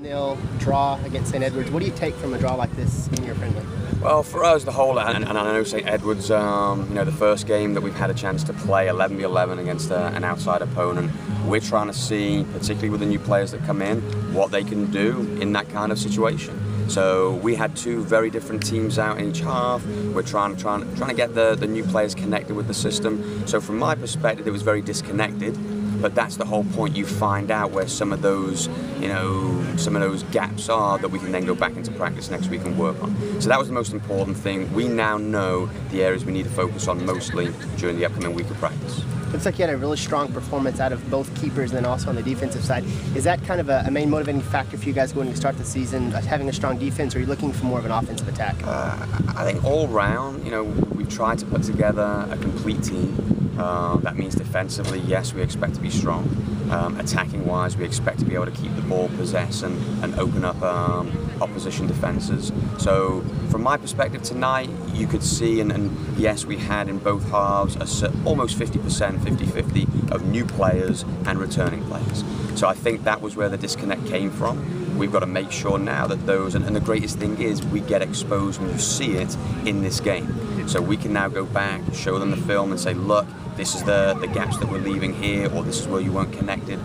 0 draw against St. Edwards. What do you take from a draw like this in your friendly? Well, for us, the whole, and I know St. Edwards, the first game that we've had a chance to play 11v11 against an outside opponent, we're trying to see, particularly with the new players that come in, what they can do in that kind of situation. So we had two very different teams out in each half. We're trying to get the new players connected with the system. So from my perspective, it was very disconnected. But that's the whole point. You find out where some of those gaps are that we can then go back into practice next week and work on. So that was the most important thing. We now know the areas we need to focus on mostly during the upcoming week of practice. Looks like you had a really strong performance out of both keepers and then also on the defensive side. Is that kind of a main motivating factor for you guys going to start the season, having a strong defense, or are you looking for more of an offensive attack? I think all round, we've tried to put together a complete team. That means defensively, yes, we expect to be strong. Attacking-wise, we expect to be able to keep the ball possessed and open up opposition defenses. So from my perspective tonight, you could see, and yes, we had in both halves almost 50%, 50-50 of new players and returning players. So I think that was where the disconnect came from. We've got to make sure now that those, and the greatest thing is we get exposed and you see it in this game. So we can now go back, show them the film and say, look, this is the gaps that we're leaving here, or this is where you weren't connected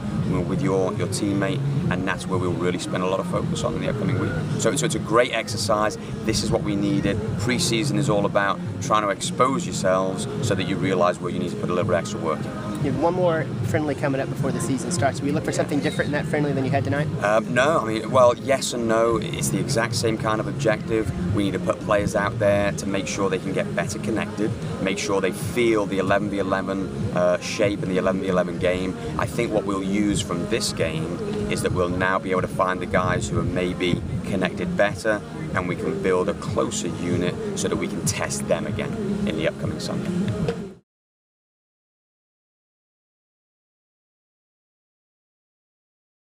with your teammate, and that's where we'll really spend a lot of focus on in the upcoming week. So it's a great exercise. This is what we needed. Pre-season is all about trying to expose yourselves so that you realize where you need to put a little bit extra work in. You have one more friendly coming up before the season starts. Will you look for something different in that friendly than you had tonight? No, well, yes and no. It's the exact same kind of objective. We need to put players out there to make sure they can get better connected, make sure they feel the 11v11 shape and the 11v11 game. I think what we'll use from this game is that we'll now be able to find the guys who are maybe connected better, and we can build a closer unit so that we can test them again in the upcoming Sunday.